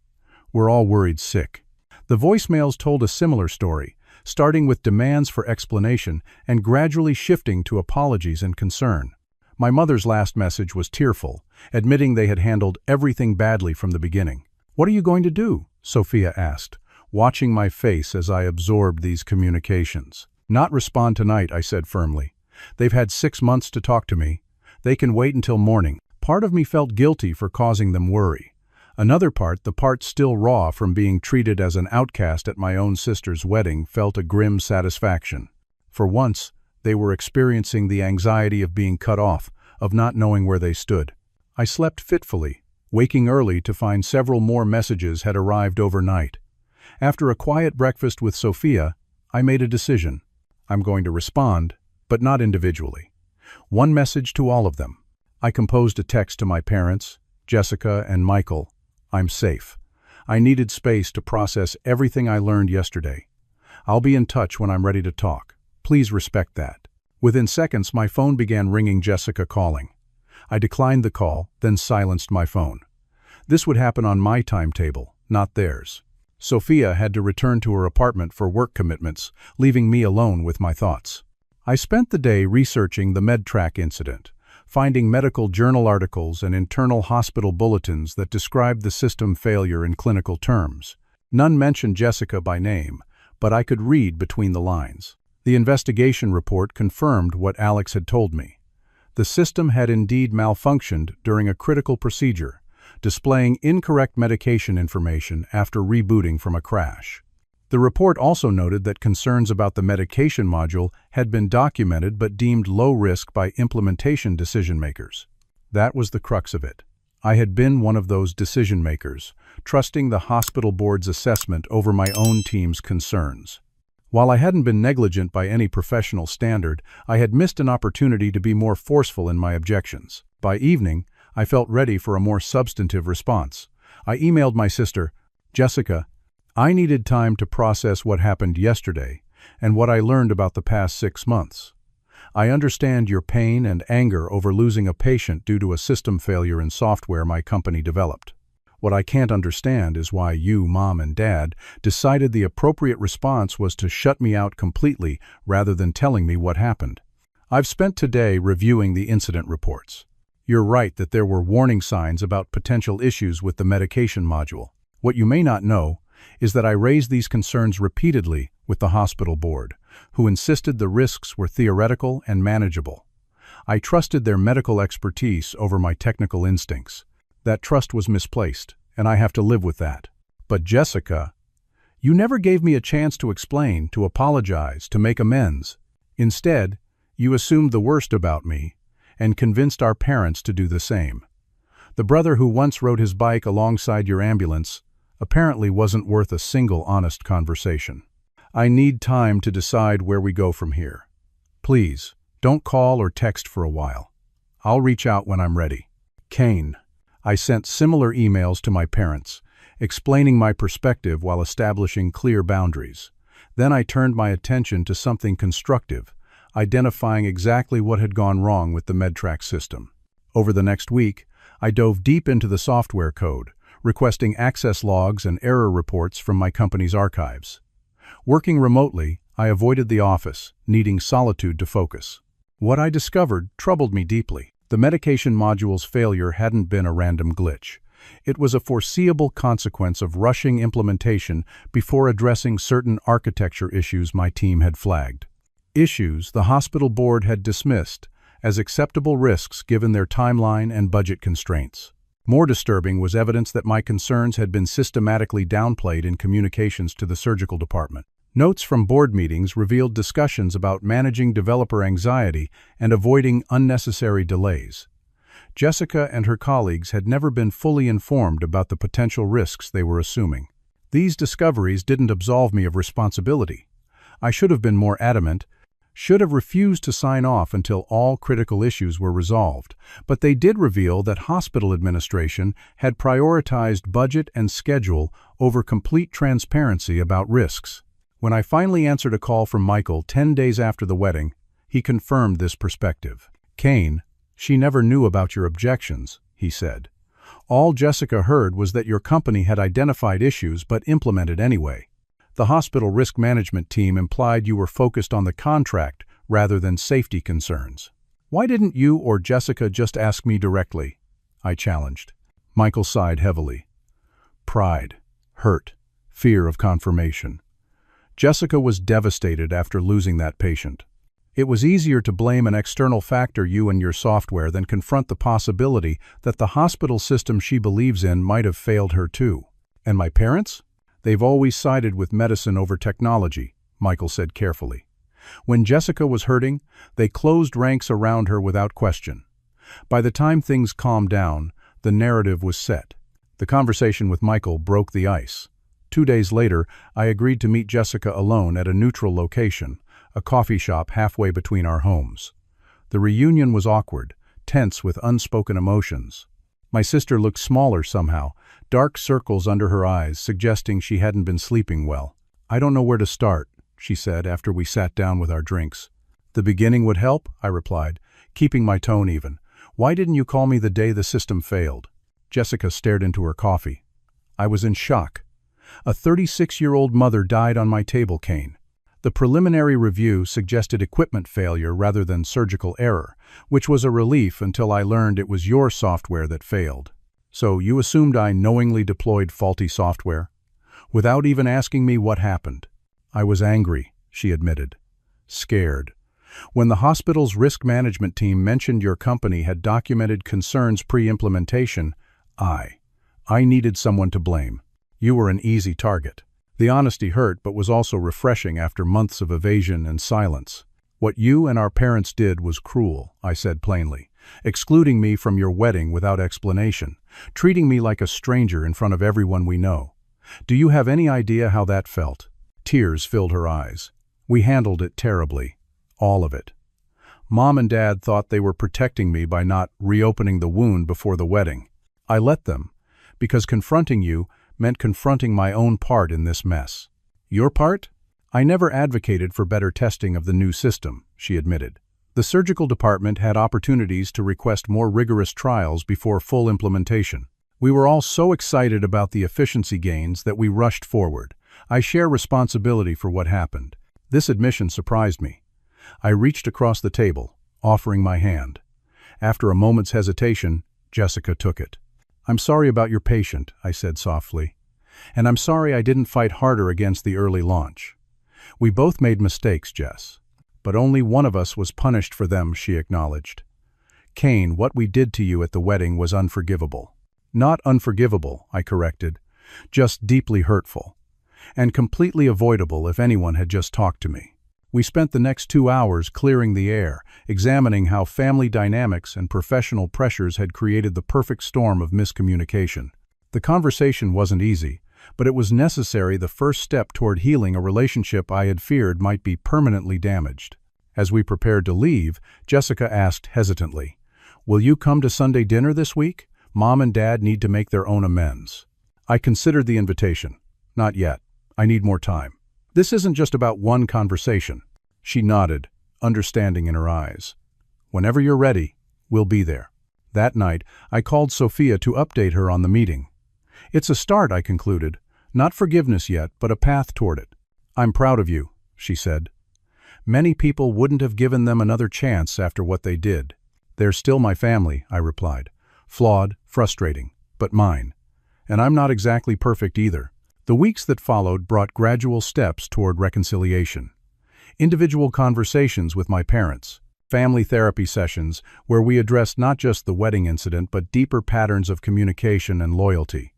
We're all worried sick." The voicemails told a similar story, starting with demands for explanation and gradually shifting to apologies and concern. My mother's last message was tearful, admitting they had handled everything badly from the beginning. "What are you going to do?" Sophia asked, watching my face as I absorbed these communications. "Not respond tonight," I said firmly. "They've had 6 months to talk to me. They can wait until morning." Part of me felt guilty for causing them worry. Another part, the part still raw from being treated as an outcast at my own sister's wedding, felt a grim satisfaction. For once, they were experiencing the anxiety of being cut off, of not knowing where they stood. I slept fitfully, waking early to find several more messages had arrived overnight. After a quiet breakfast with Sophia, I made a decision. I'm going to respond, but not individually. One message to all of them. I composed a text to my parents, Jessica and Michael. "I'm safe. I needed space to process everything I learned yesterday. I'll be in touch when I'm ready to talk. Please respect that." Within seconds, my phone began ringing, Jessica calling. I declined the call, then silenced my phone. This would happen on my timetable, not theirs. Sophia had to return to her apartment for work commitments, leaving me alone with my thoughts. I spent the day researching the MedTrack incident, finding medical journal articles and internal hospital bulletins that described the system failure in clinical terms. None mentioned Jessica by name, but I could read between the lines. The investigation report confirmed what Alex had told me. The system had indeed malfunctioned during a critical procedure, displaying incorrect medication information after rebooting from a crash. The report also noted that concerns about the medication module had been documented but deemed low risk by implementation decision-makers. That was the crux of it. I had been one of those decision-makers, trusting the hospital board's assessment over my own team's concerns. While I hadn't been negligent by any professional standard, I had missed an opportunity to be more forceful in my objections. By evening, I felt ready for a more substantive response. I emailed my sister, Jessica. I needed time to process what happened yesterday and what I learned about the past 6 months. I understand your pain and anger over losing a patient due to a system failure in software my company developed. What I can't understand is why you, Mom and Dad, decided the appropriate response was to shut me out completely rather than telling me what happened. I've spent today reviewing the incident reports. You're right that there were warning signs about potential issues with the medication module. What you may not know is that I raised these concerns repeatedly with the hospital board, who insisted the risks were theoretical and manageable. I trusted their medical expertise over my technical instincts. That trust was misplaced, and I have to live with that. But Jessica, you never gave me a chance to explain, to apologize, to make amends. Instead, you assumed the worst about me and convinced our parents to do the same. The brother who once rode his bike alongside your ambulance apparently wasn't worth a single honest conversation. I need time to decide where we go from here. Please, don't call or text for a while. I'll reach out when I'm ready. Kane. I sent similar emails to my parents, explaining my perspective while establishing clear boundaries. Then I turned my attention to something constructive, identifying exactly what had gone wrong with the MedTrack system. Over the next week, I dove deep into the software code, requesting access logs and error reports from my company's archives. Working remotely, I avoided the office, needing solitude to focus. What I discovered troubled me deeply. The medication module's failure hadn't been a random glitch. It was a foreseeable consequence of rushing implementation before addressing certain architecture issues my team had flagged. Issues the hospital board had dismissed as acceptable risks given their timeline and budget constraints. More disturbing was evidence that my concerns had been systematically downplayed in communications to the surgical department. Notes from board meetings revealed discussions about managing developer anxiety and avoiding unnecessary delays. Jessica and her colleagues had never been fully informed about the potential risks they were assuming. These discoveries didn't absolve me of responsibility. I should have been more adamant, should have refused to sign off until all critical issues were resolved, but they did reveal that hospital administration had prioritized budget and schedule over complete transparency about risks. When I finally answered a call from Michael 10 days after the wedding, he confirmed this perspective. Kane, she never knew about your objections, he said. All Jessica heard was that your company had identified issues but implemented anyway. The hospital risk management team implied you were focused on the contract rather than safety concerns. Why didn't you or Jessica just ask me directly? I challenged. Michael sighed heavily. Pride, hurt, fear of confirmation. Jessica was devastated after losing that patient. It was easier to blame an external factor, you and your software, than confront the possibility that the hospital system she believes in might have failed her too. And my parents? They've always sided with medicine over technology, Michael said carefully. When Jessica was hurting, they closed ranks around her without question. By the time things calmed down, the narrative was set. The conversation with Michael broke the ice. 2 days later, I agreed to meet Jessica alone at a neutral location, a coffee shop halfway between our homes. The reunion was awkward, tense with unspoken emotions. My sister looked smaller somehow, dark circles under her eyes suggesting she hadn't been sleeping well. I don't know where to start, she said after we sat down with our drinks. The beginning would help, I replied, keeping my tone even. Why didn't you call me the day the system failed? Jessica stared into her coffee. I was in shock. A 36-year-old mother died on my table, Kane. The preliminary review suggested equipment failure rather than surgical error, which was a relief until I learned it was your software that failed. So you assumed I knowingly deployed faulty software? Without even asking me what happened. I was angry, she admitted. Scared. When the hospital's risk management team mentioned your company had documented concerns pre-implementation, I I needed someone to blame. You were an easy target. The honesty hurt, but was also refreshing after months of evasion and silence. What you and our parents did was cruel, I said plainly, excluding me from your wedding without explanation, treating me like a stranger in front of everyone we know. Do you have any idea how that felt? Tears filled her eyes. We handled it terribly. All of it. Mom and Dad thought they were protecting me by not reopening the wound before the wedding. I let them, because confronting you meant confronting my own part in this mess. Your part? I never advocated for better testing of the new system, she admitted. The surgical department had opportunities to request more rigorous trials before full implementation. We were all so excited about the efficiency gains that we rushed forward. I share responsibility for what happened. This admission surprised me. I reached across the table, offering my hand. After a moment's hesitation, Jessica took it. I'm sorry about your patient, I said softly. And I'm sorry I didn't fight harder against the early launch. We both made mistakes, Jess. But only one of us was punished for them, she acknowledged. Kane, what we did to you at the wedding was unforgivable. Not unforgivable, I corrected. Just deeply hurtful. And completely avoidable if anyone had just talked to me. We spent the next 2 hours clearing the air, examining how family dynamics and professional pressures had created the perfect storm of miscommunication. The conversation wasn't easy, but it was necessary, the first step toward healing a relationship I had feared might be permanently damaged. As we prepared to leave, Jessica asked hesitantly, "Will you come to Sunday dinner this week? Mom and Dad need to make their own amends." I considered the invitation. Not yet. I need more time. This isn't just about one conversation. She nodded, understanding in her eyes. Whenever you're ready, we'll be there. That night, I called Sophia to update her on the meeting. It's a start, I concluded. Not forgiveness yet, but a path toward it. I'm proud of you, she said. Many people wouldn't have given them another chance after what they did. They're still my family, I replied. Flawed, frustrating, but mine. And I'm not exactly perfect either. The weeks that followed brought gradual steps toward reconciliation. Individual conversations with my parents, family therapy sessions where we addressed not just the wedding incident but deeper patterns of communication and loyalty.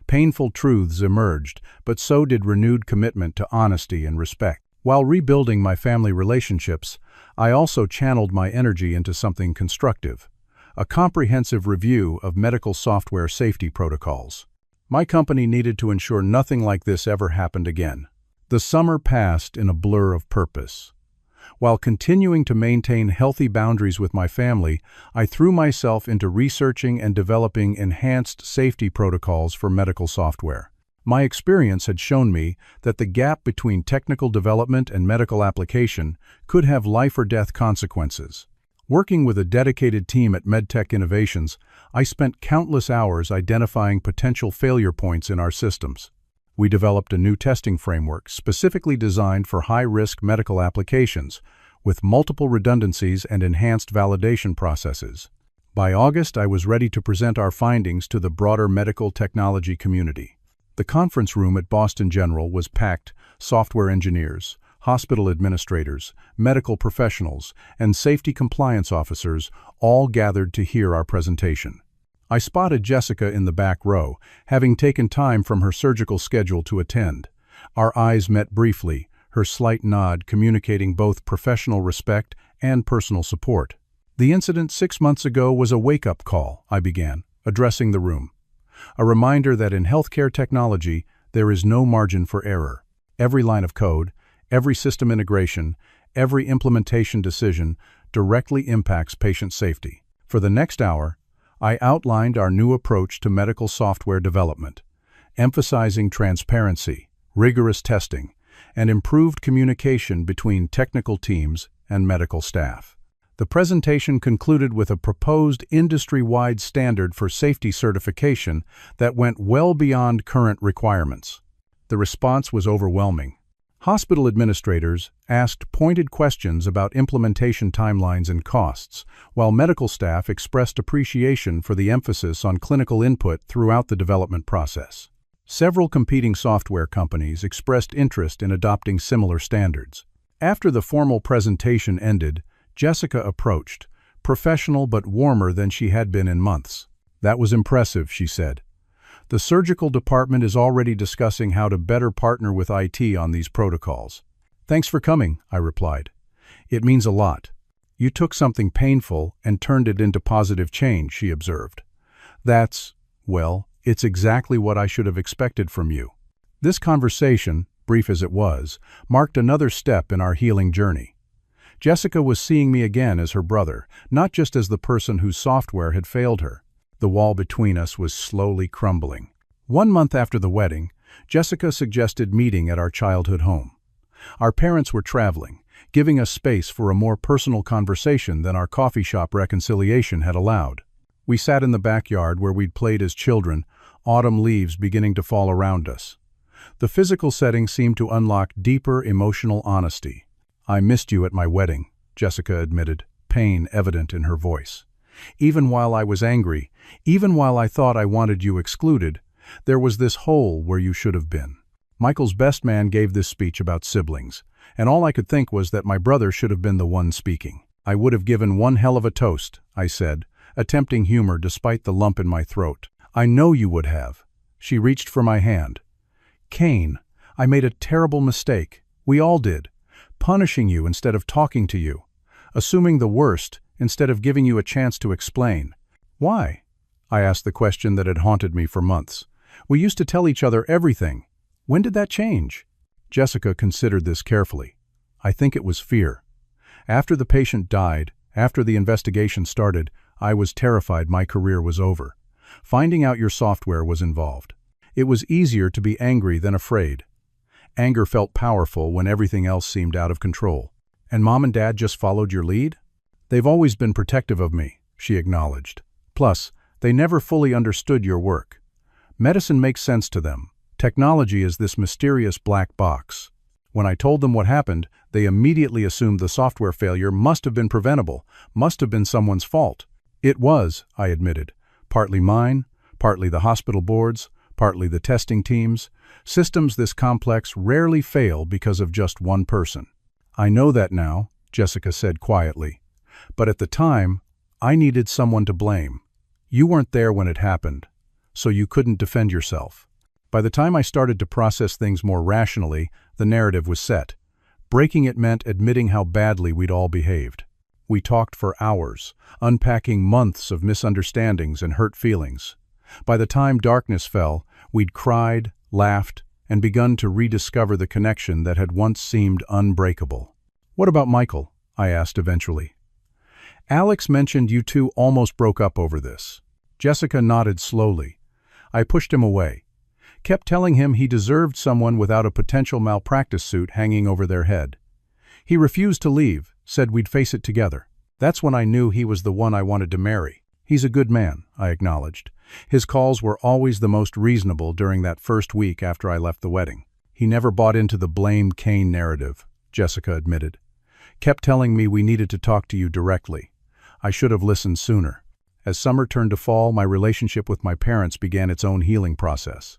Painful truths emerged, but so did renewed commitment to honesty and respect. While rebuilding my family relationships, I also channeled my energy into something constructive, a comprehensive review of medical software safety protocols. My company needed to ensure nothing like this ever happened again. The summer passed in a blur of purpose. While continuing to maintain healthy boundaries with my family, I threw myself into researching and developing enhanced safety protocols for medical software. My experience had shown me that the gap between technical development and medical application could have life-or-death consequences. Working with a dedicated team at MedTech Innovations, I spent countless hours identifying potential failure points in our systems. We developed a new testing framework specifically designed for high-risk medical applications, with multiple redundancies and enhanced validation processes. By August, I was ready to present our findings to the broader medical technology community. The conference room at Boston General was packed: software engineers, hospital administrators, medical professionals, and safety compliance officers all gathered to hear our presentation. I spotted Jessica in the back row, having taken time from her surgical schedule to attend. Our eyes met briefly, her slight nod communicating both professional respect and personal support. The incident 6 months ago was a wake-up call, I began, addressing the room. A reminder that in healthcare technology, there is no margin for error. Every line of code, every system integration, every implementation decision directly impacts patient safety. For the next hour, I outlined our new approach to medical software development, emphasizing transparency, rigorous testing, and improved communication between technical teams and medical staff. The presentation concluded with a proposed industry-wide standard for safety certification that went well beyond current requirements. The response was overwhelming. Hospital administrators asked pointed questions about implementation timelines and costs, while medical staff expressed appreciation for the emphasis on clinical input throughout the development process. Several competing software companies expressed interest in adopting similar standards. After the formal presentation ended, Jessica approached, professional but warmer than she had been in months. "That was impressive," she said. The surgical department is already discussing how to better partner with IT on these protocols. Thanks for coming, I replied. It means a lot. You took something painful and turned it into positive change, she observed. Well, it's exactly what I should have expected from you. This conversation, brief as it was, marked another step in our healing journey. Jessica was seeing me again as her brother, not just as the person whose software had failed her. The wall between us was slowly crumbling. 1 month after the wedding, Jessica suggested meeting at our childhood home. Our parents were traveling, giving us space for a more personal conversation than our coffee shop reconciliation had allowed. We sat in the backyard where we'd played as children, autumn leaves beginning to fall around us. The physical setting seemed to unlock deeper emotional honesty. I missed you at my wedding, Jessica admitted, pain evident in her voice. Even while I was angry, even while I thought I wanted you excluded, there was this hole where you should have been. Michael's best man gave this speech about siblings, and all I could think was that my brother should have been the one speaking. I would have given one hell of a toast, I said, attempting humor despite the lump in my throat. I know you would have. She reached for my hand. Kane, I made a terrible mistake. We all did. Punishing you instead of talking to you. Assuming the worst instead of giving you a chance to explain. Why? I asked the question that had haunted me for months. We used to tell each other everything. When did that change? Jessica considered this carefully. I think it was fear. After the patient died, after the investigation started, I was terrified my career was over. Finding out your software was involved. It was easier to be angry than afraid. Anger felt powerful when everything else seemed out of control. And Mom and Dad just followed your lead? They've always been protective of me, she acknowledged. Plus, they never fully understood your work. Medicine makes sense to them. Technology is this mysterious black box. When I told them what happened, they immediately assumed the software failure must have been preventable, must have been someone's fault. It was, I admitted. Partly mine, partly the hospital boards, partly the testing teams. Systems this complex rarely fail because of just one person. I know that now, Jessica said quietly. But at the time, I needed someone to blame. You weren't there when it happened, so you couldn't defend yourself. By the time I started to process things more rationally, the narrative was set. Breaking it meant admitting how badly we'd all behaved. We talked for hours, unpacking months of misunderstandings and hurt feelings. By the time darkness fell, we'd cried, laughed, and begun to rediscover the connection that had once seemed unbreakable. What about Michael? I asked eventually. Alex mentioned you two almost broke up over this. Jessica nodded slowly. I pushed him away. Kept telling him he deserved someone without a potential malpractice suit hanging over their head. He refused to leave, said we'd face it together. That's when I knew he was the one I wanted to marry. He's a good man, I acknowledged. His calls were always the most reasonable during that first week after I left the wedding. He never bought into the blame Kane narrative, Jessica admitted. Kept telling me we needed to talk to you directly. I should have listened sooner. As summer turned to fall, my relationship with my parents began its own healing process.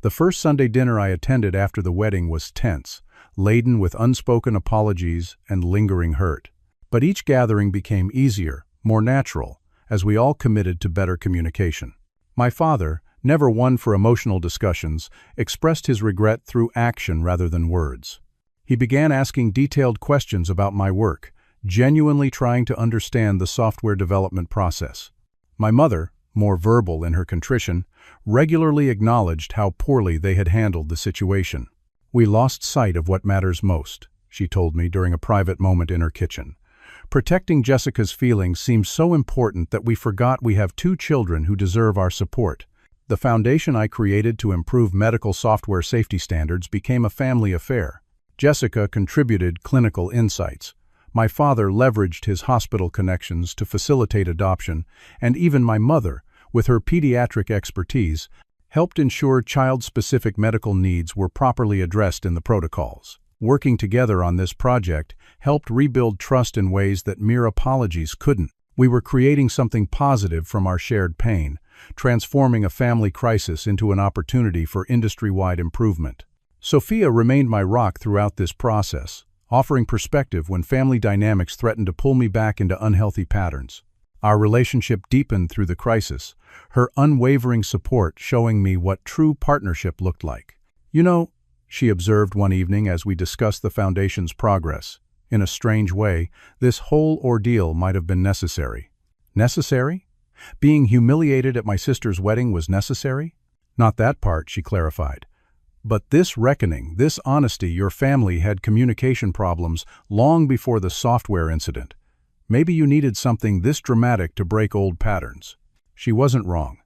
The first Sunday dinner I attended after the wedding was tense, laden with unspoken apologies and lingering hurt. But each gathering became easier, more natural, as we all committed to better communication. My father, never one for emotional discussions, expressed his regret through action rather than words. He began asking detailed questions about my work, genuinely trying to understand the software development process. My mother, more verbal in her contrition, regularly acknowledged how poorly they had handled the situation. We lost sight of what matters most, she told me during a private moment in her kitchen. Protecting Jessica's feelings seemed so important that we forgot we have 2 children who deserve our support. The foundation I created to improve medical software safety standards became a family affair. Jessica contributed clinical insights. My father leveraged his hospital connections to facilitate adoption, and even my mother, with her pediatric expertise, helped ensure child-specific medical needs were properly addressed in the protocols. Working together on this project helped rebuild trust in ways that mere apologies couldn't. We were creating something positive from our shared pain, transforming a family crisis into an opportunity for industry-wide improvement. Sophia remained my rock throughout this process, offering perspective when family dynamics threatened to pull me back into unhealthy patterns. Our relationship deepened through the crisis, her unwavering support showing me what true partnership looked like. "You know," she observed one evening as we discussed the foundation's progress, "in a strange way, this whole ordeal might have been necessary." Necessary? Being humiliated at my sister's wedding was necessary? Not that part, she clarified. But this reckoning, this honesty, your family had communication problems long before the software incident. Maybe you needed something this dramatic to break old patterns. She wasn't wrong.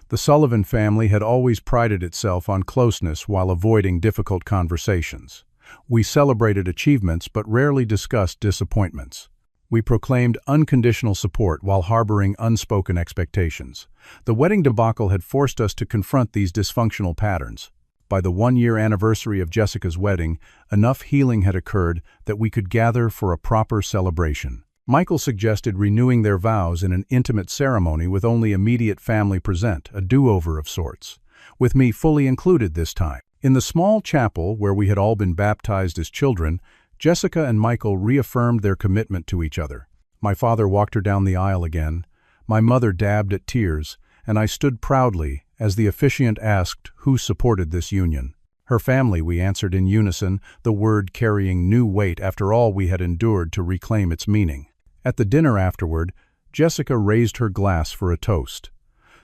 The Sullivan family had always prided itself on closeness while avoiding difficult conversations. We celebrated achievements but rarely discussed disappointments. We proclaimed unconditional support while harboring unspoken expectations. The wedding debacle had forced us to confront these dysfunctional patterns. By the one-year anniversary of Jessica's wedding, enough healing had occurred that we could gather for a proper celebration. Michael suggested renewing their vows in an intimate ceremony with only immediate family present, a do-over of sorts, with me fully included this time. In the small chapel where we had all been baptized as children, Jessica and Michael reaffirmed their commitment to each other. My father walked her down the aisle again. My mother dabbed at tears, and I stood proudly as the officiant asked who supported this union. Her family, we answered in unison, the word carrying new weight after all we had endured to reclaim its meaning. At the dinner afterward, Jessica raised her glass for a toast.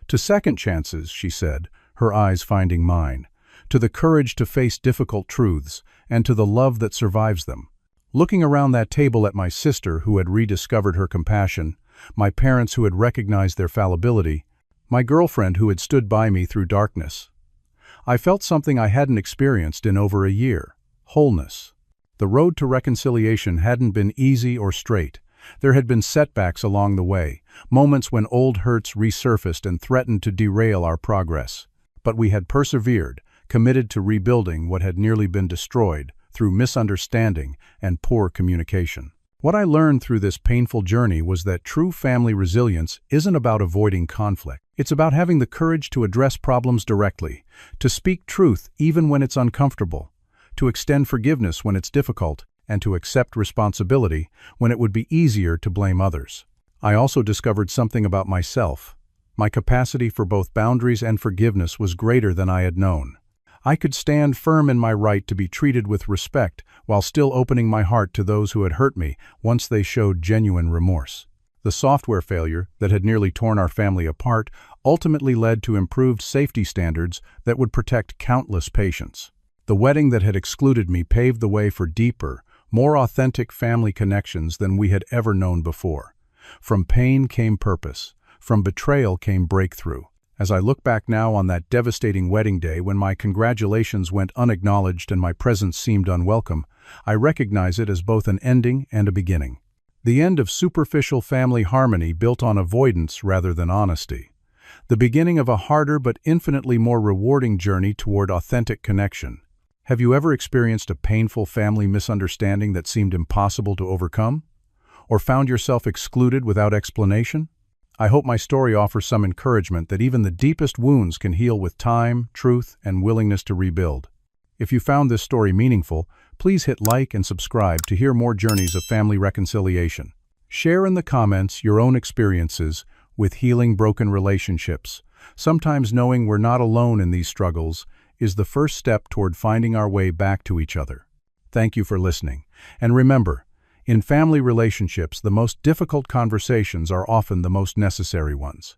"To second chances," she said, her eyes finding mine. "To the courage to face difficult truths, and to the love that survives them." Looking around that table at my sister who had rediscovered her compassion, my parents who had recognized their fallibility, my girlfriend who had stood by me through darkness, I felt something I hadn't experienced in over a year: wholeness. The road to reconciliation hadn't been easy or straight. There had been setbacks along the way, moments when old hurts resurfaced and threatened to derail our progress. But we had persevered, committed to rebuilding what had nearly been destroyed through misunderstanding and poor communication. What I learned through this painful journey was that true family resilience isn't about avoiding conflict. It's about having the courage to address problems directly, to speak truth even when it's uncomfortable, to extend forgiveness when it's difficult, and to accept responsibility when it would be easier to blame others. I also discovered something about myself. My capacity for both boundaries and forgiveness was greater than I had known. I could stand firm in my right to be treated with respect while still opening my heart to those who had hurt me once they showed genuine remorse. The software failure that had nearly torn our family apart ultimately led to improved safety standards that would protect countless patients. The wedding that had excluded me paved the way for deeper, more authentic family connections than we had ever known before. From pain came purpose. From betrayal came breakthrough. As I look back now on that devastating wedding day when my congratulations went unacknowledged and my presence seemed unwelcome, I recognize it as both an ending and a beginning. The end of superficial family harmony built on avoidance rather than honesty. The beginning of a harder but infinitely more rewarding journey toward authentic connection. Have you ever experienced a painful family misunderstanding that seemed impossible to overcome? Or found yourself excluded without explanation? I hope my story offers some encouragement that even the deepest wounds can heal with time, truth, and willingness to rebuild. If you found this story meaningful, please hit like and subscribe to hear more journeys of family reconciliation. Share in the comments your own experiences with healing broken relationships. Sometimes knowing we're not alone in these struggles is the first step toward finding our way back to each other. Thank you for listening. And remember, in family relationships, the most difficult conversations are often the most necessary ones.